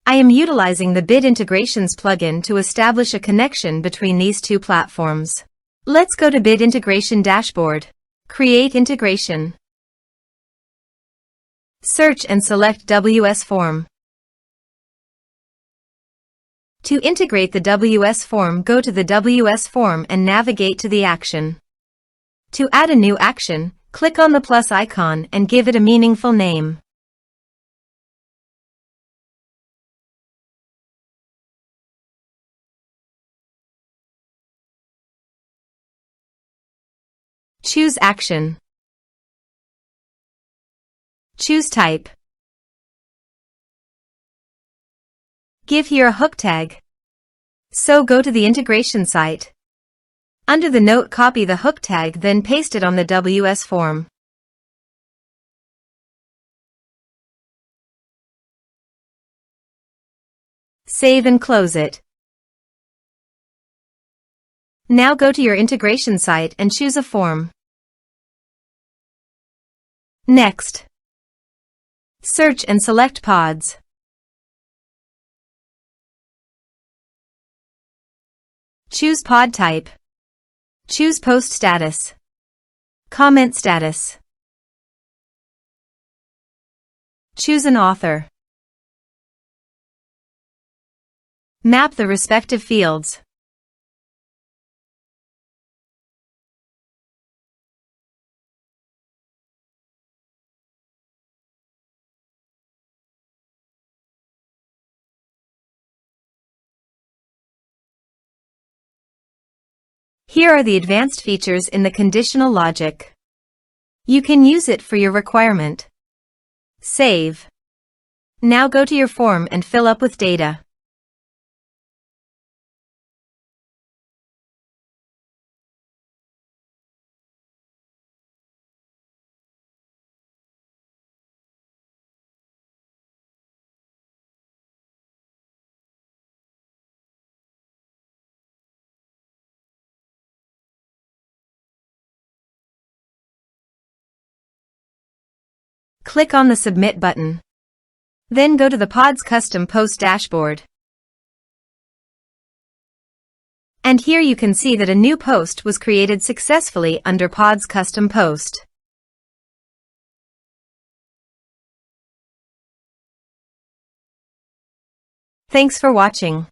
I am utilizing the Bit Integrations plugin to establish a connection between these two platforms. Let's go to Bit Integration Dashboard. Create integration. Search and select WS Form. To integrate the WS Form, go to the WS Form and navigate to the action. To add a new action, click on the plus icon and give it a meaningful name. Choose action. Choose type. Give here a hook tag. So go to the integration site. Under the note, copy the hook tag, then paste it on the WS form. Save and close it. Now go to your integration site and choose a form. Next, search and select PODS. Choose pod type. Choose post status. Comment status. Choose an author. Map the respective fields. Here are the advanced features in the conditional logic. You can use it for your requirement. Save. Now go to your form and fill up with data. Click on the Submit button. Then go to the PODS Custom Post dashboard. And here you can see that a new post was created successfully under PODS Custom Post. Thanks for watching.